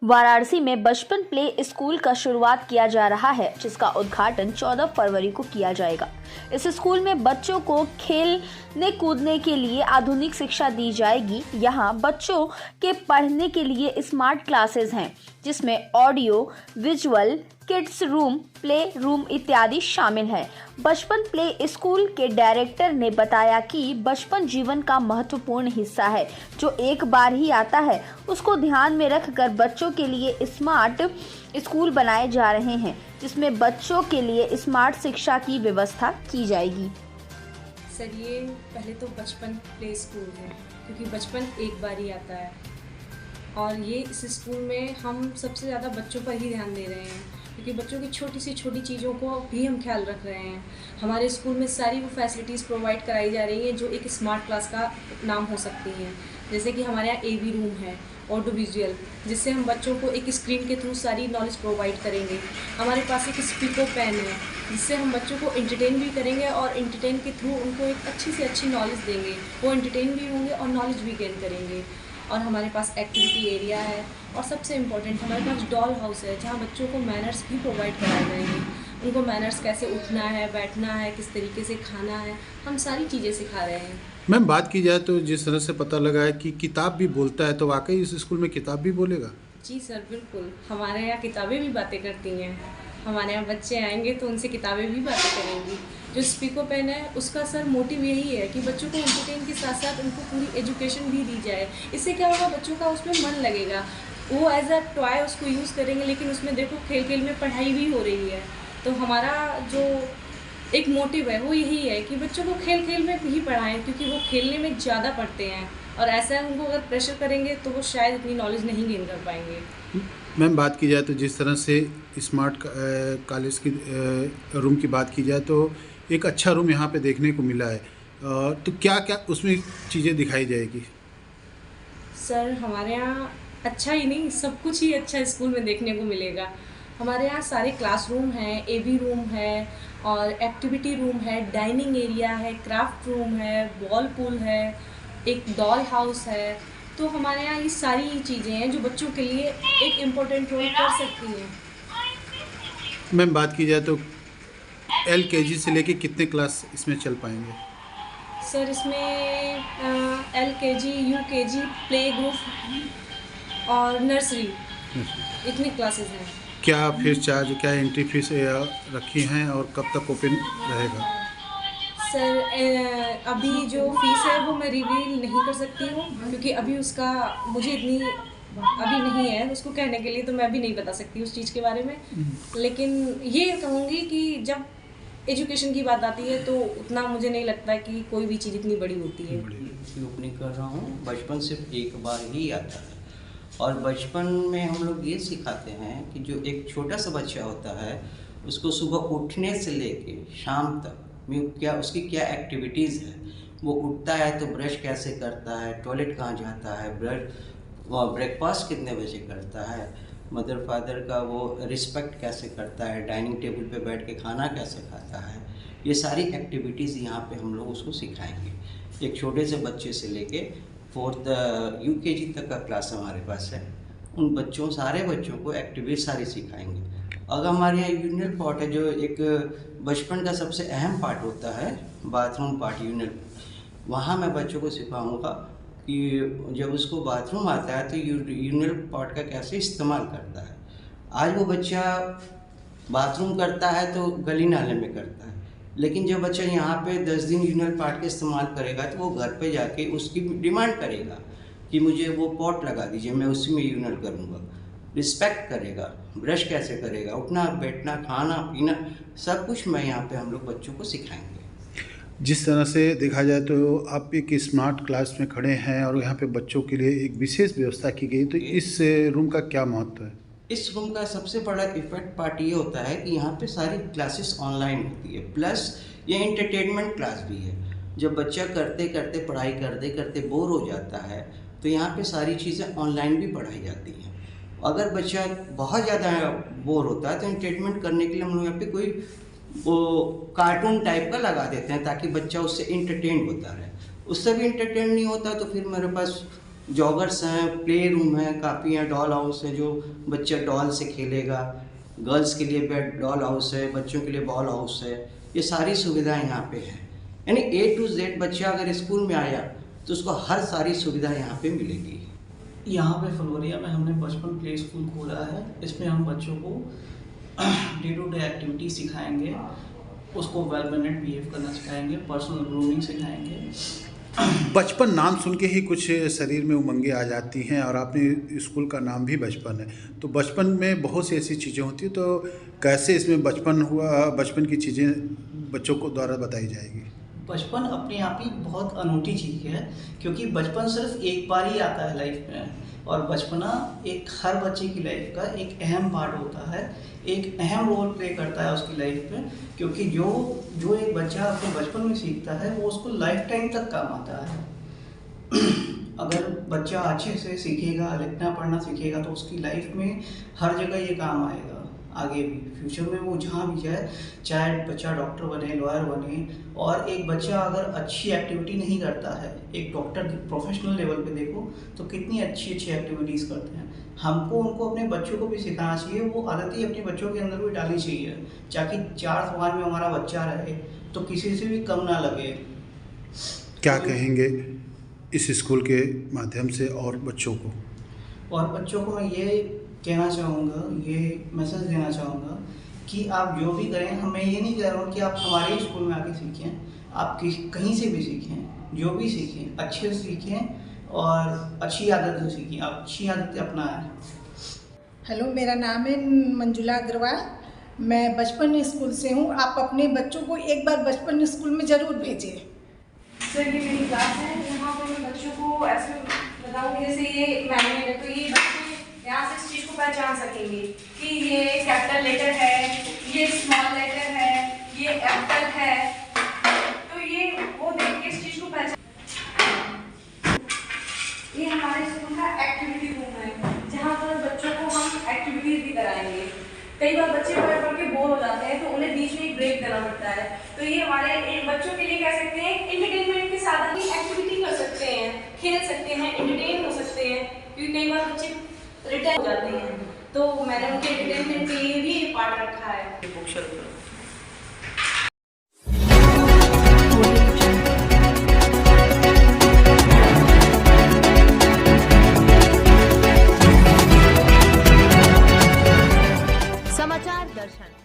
वाराणसी में बचपन play school का शुरुआत किया जा रहा है, जिसका उद्घाटन 14 फरवरी को किया जाएगा। इस स्कूल में बच्चों को खेलने कूदने के लिए आधुनिक शिक्षा दी जाएगी। यहाँ बच्चों के पढ़ने के लिए स्मार्ट क्लासेस हैं, जिसमें audio, visual, kids room, play room इत्यादि शामिल है। बचपन प्ले स्कूल के डायरेक्टर ने बताया कि बचपन जीवन का महत्वपूर्ण हिस्सा है, जो एक बार ही आता है। उसको ध्यान में रखकर बच्चों के लिए स्मार्ट स्कूल बनाए जा रहे हैं, जिसमें बच्चों के लिए स्मार्ट शिक्षा की व्यवस्था की जाएगी। सर, ये पहले तो बचपन प्ले स्कूल है, क्योंकि बचपन एक बार ही आता है और ये इस स्कूल में हम सबसे ज़्यादा बच्चों पर ही ध्यान दे रहे हैं, क्योंकि बच्चों की छोटी से छोटी चीज़ों को भी हम ख्याल रख रहे हैं। हमारे स्कूल में सारी वो फैसिलिटीज़ प्रोवाइड कराई जा रही हैं जो एक स्मार्ट क्लास का नाम हो सकती हैं। जैसे कि हमारे यहाँ AV रूम है, ऑडियो विजुअल, जिससे हम बच्चों को एक स्क्रीन के थ्रू सारी नॉलेज प्रोवाइड करेंगे। हमारे पास एक स्पीकर पेन है, जिससे हम बच्चों को एंटरटेन भी करेंगे और एंटरटेन के थ्रू उनको एक अच्छी से अच्छी नॉलेज देंगे। वो एंटरटेन भी होंगे और नॉलेज भी गेन करेंगे। और हमारे पास एक्टिविटी एरिया है और सबसे इम्पोर्टेंट हमारे पास डॉल हाउस है, जहाँ बच्चों को मैनर्स भी प्रोवाइड कराए जाएंगे। उनको मैनर्स कैसे उठना है, बैठना है, किस तरीके से खाना है, हम सारी चीज़ें सिखा रहे हैं। मैम, बात की जाए तो जिस तरह से पता लगा है कि किताब भी बोलता है, तो वाकई इस स्कूल में किताब भी बोलेगा? जी सर, बिल्कुल। हमारे यहाँ किताबें भी बातें करती हैं। हमारे यहाँ बच्चे आएंगे तो उनसे किताबें भी बातें करेंगी। जो स्पीकर पेन है, उसका सर मोटिव यही है कि बच्चों को एंटरटेन के साथ साथ उनको पूरी एजुकेशन भी दी जाए। इससे क्या होगा, बच्चों का उसमें मन लगेगा। वो एज अ टॉय उसको यूज़ करेंगे, लेकिन उसमें देखो खेल खेल में पढ़ाई भी हो रही है। तो हमारा जो एक मोटिव है वो यही है कि बच्चों को खेल खेल में भी पढ़ाएं, क्योंकि वो खेलने में ज़्यादा पढ़ते हैं और ऐसा उनको अगर प्रेशर करेंगे तो वो शायद इतनी नॉलेज नहीं गेन कर पाएंगे। मैम, बात की जाए तो जिस तरह से स्मार्ट कॉलेज की रूम की बात की जाए तो एक अच्छा रूम यहाँ पे देखने को मिला है, तो क्या क्या उसमें चीज़ें दिखाई जाएगी? सर, हमारे यहाँ अच्छा ही नहीं, सब कुछ ही अच्छा स्कूल में देखने को मिलेगा। हमारे यहाँ सारे क्लासरूम हैं, AV रूम है और एक्टिविटी रूम है, डाइनिंग एरिया है, क्राफ्ट रूम है, बॉल पूल है, एक डॉल हाउस है। तो हमारे यहाँ ये सारी चीज़ें हैं जो बच्चों के लिए एक इम्पोर्टेंट रोल कर सकती हैं। मैम, बात की जाए तो LKG से लेके कितने क्लास इसमें चल पाएंगे? सर, इसमें LKG, UKG, प्ले ग्रुप और नर्सरी, इतनी क्लासेस हैं। क्या फीस चार्ज, क्या एंट्री फीस रखी हैं और कब तक ओपन रहेगा? सर, अभी जो फीस है वो मैं रिवील नहीं कर सकती हूँ, क्योंकि अभी उसका मुझे इतनी अभी नहीं है उसको कहने के लिए, तो मैं भी नहीं बता सकती उस चीज़ के बारे में। लेकिन ये कहूँगी कि जब एजुकेशन की बात आती है तो उतना मुझे नहीं लगता कि कोई भी चीज़ इतनी बड़ी होती है। ओपनिंग कर रहा हूँ। बचपन सिर्फ एक बार ही आता है और बचपन में हम लोग ये सिखाते हैं कि जो एक छोटा सा बच्चा होता है उसको सुबह उठने से लेके शाम तक में क्या उसकी क्या एक्टिविटीज़ है। वो उठता है तो ब्रश कैसे करता है, टॉयलेट कहाँ जाता है, ब्रेकफास्ट कितने बजे करता है, मदर फादर का वो रिस्पेक्ट कैसे करता है, डाइनिंग टेबल पे बैठ के खाना कैसे खाता है। ये सारी एक्टिविटीज़ यहाँ पे हम लोग उसको सिखाएंगे। एक छोटे से बच्चे से लेके 4th UKG तक का क्लास हमारे पास है। उन बच्चों सारे बच्चों को एक्टिविटी सारी सिखाएंगे। अगर हमारे यहाँ यूरिनल पॉट है, जो एक बचपन का सबसे अहम पार्ट होता है, बाथरूम पार्ट, यूरिनल, वहाँ मैं बच्चों को सिखाऊंगा कि जब उसको बाथरूम आता है तो यूरिनल पॉट का कैसे इस्तेमाल करता है। आज वो बच्चा बाथरूम करता है तो गली नाले में करता है, लेकिन जब बच्चा यहाँ पे 10 दिन यूरिनल पॉट का इस्तेमाल करेगा तो वो घर पे जाके उसकी डिमांड करेगा कि मुझे वो पॉट लगा दीजिए, मैं उसी में यूरिनल करूँगा। रिस्पेक्ट करेगा, ब्रश कैसे करेगा, उठना बैठना, खाना पीना, सब कुछ मैं यहाँ पे हम लोग बच्चों को सिखाएंगे। जिस तरह से देखा जाए तो आप एक स्मार्ट क्लास में खड़े हैं और यहाँ पे बच्चों के लिए एक विशेष व्यवस्था की गई, तो इस रूम का क्या महत्व है? इस रूम का सबसे बड़ा इफेक्ट पार्ट ये होता है कि यहाँ पे सारी क्लासेस ऑनलाइन होती है, प्लस ये एंटरटेनमेंट क्लास भी है। जब बच्चा करते करते पढ़ाई करते करते बोर हो जाता है तो यहाँ पे सारी चीज़ें ऑनलाइन भी पढ़ाई जाती हैं। अगर बच्चा बहुत ज़्यादा बोर होता है तो एंटरटेनमेंट करने के लिए हम लोग यहाँ पे कोई वो कार्टून टाइप का लगा देते हैं, ताकि बच्चा उससे इंटरटेन होता रहे। उससे भी इंटरटेन नहीं होता तो फिर मेरे पास जॉगर्स हैं, प्ले रूम है, काफ़ी हैं, डॉल हाउस है जो बच्चा डॉल से खेलेगा, गर्ल्स के लिए बेड डॉल हाउस है, बच्चों के लिए बॉल हाउस है, ये सारी सुविधाएं यहाँ पे है। यानी A to Z बच्चा अगर स्कूल में आया तो उसको हर सारी सुविधा यहाँ पे मिलेगी। यहाँ पे फ्लोरिया में हमने बचपन प्ले स्कूल खोला है। इसमें हम बच्चों को डे टू डे एक्टिविटी सिखाएंगे, उसको वेल मैनर्ड बिहेव करना सिखाएंगे, पर्सनल ग्रूमिंग सिखाएंगे। बचपन नाम सुन के ही कुछ शरीर में उमंगें आ जाती हैं, और आपने स्कूल का नाम भी बचपन है, तो बचपन में बहुत सी ऐसी चीज़ें होती हैं, तो कैसे इसमें बचपन हुआ, बचपन की चीज़ें बच्चों को द्वारा बताई जाएगी? बचपन अपने आप ही बहुत अनूठी चीज़ है, क्योंकि बचपन सिर्फ एक बार ही आता है लाइफ में, और बचपना एक हर बच्चे की लाइफ का एक अहम पार्ट होता है, एक अहम रोल प्ले करता है उसकी लाइफ में, क्योंकि जो एक बच्चा अपने बचपन में सीखता है वो उसको लाइफ टाइम तक काम आता है। अगर बच्चा अच्छे से सीखेगा, लिखना पढ़ना सीखेगा, तो उसकी लाइफ में हर जगह ये काम आएगा। आगे भी फ्यूचर में वो जहाँ भी जाए, चाहे बच्चा डॉक्टर बने, लॉयर बने, और एक बच्चा अगर अच्छी एक्टिविटी नहीं करता है, एक डॉक्टर प्रोफेशनल लेवल पे देखो तो कितनी अच्छी अच्छी एक्टिविटीज़ करते हैं। हमको उनको अपने बच्चों को भी सिखाना चाहिए, वो आदतें अपने बच्चों के अंदर भी डालनी चाहिए, ताकि 4 समाज में हमारा बच्चा रहे तो किसी से भी कम ना लगे। क्या कहेंगे इस स्कूल के माध्यम से और बच्चों को? और बच्चों को मैं ये कहना चाहूँगा, ये मैसेज देना चाहूँगा कि आप जो भी करें, मैं ये नहीं कह रहा हूँ कि आप हमारे स्कूल में आके सीखें, आप कहीं से भी सीखें, जो भी सीखें अच्छे से सीखें और अच्छी आदतें सीखें, आप अच्छी आदतें अपनाएं। हेलो, मेरा नाम है मंजुला अग्रवाल, मैं बचपन स्कूल से हूँ। आप अपने बच्चों को एक बार बचपन स्कूल में ज़रूर भेजें। सर, ये मेरी क्लास है, यहाँ पर मैं बच्चों को ऐसे बताऊँगी जैसे ये मैनुअल है, तो ये बच्चे यहाँ से इस चीज़ को पहचान सकेंगे कि ये कैपिटल लेटर है, ये स्मॉल लेटर है, ये एप्पल है, तो ये वो देख के इस चीज़ को पहचान। ये हमारे स्कूल का एक्टिविटी रूम है, जहाँ पर बच्चों को हम एक्टिविटीज भी कराएंगे। कई बार बच्चे पढ़ के बोर हो जाते हैं, तो उन्हें बीच में एक ब्रेक देना पड़ता है, तो ये हमारे बच्चों के लिए कह सकते हैं एंटरटेनमेंट के साथ भी एक्टिविटी कर सकते हैं, खेल सकते हैं, एंटरटेन हो सकते हैं, क्योंकि कई बार बच्चे रिटायर हो जाते हैं, तो मैंने उनके एंटरटेनमेंट के लिए भी पार्ट रखा है। समाचार दर्शन।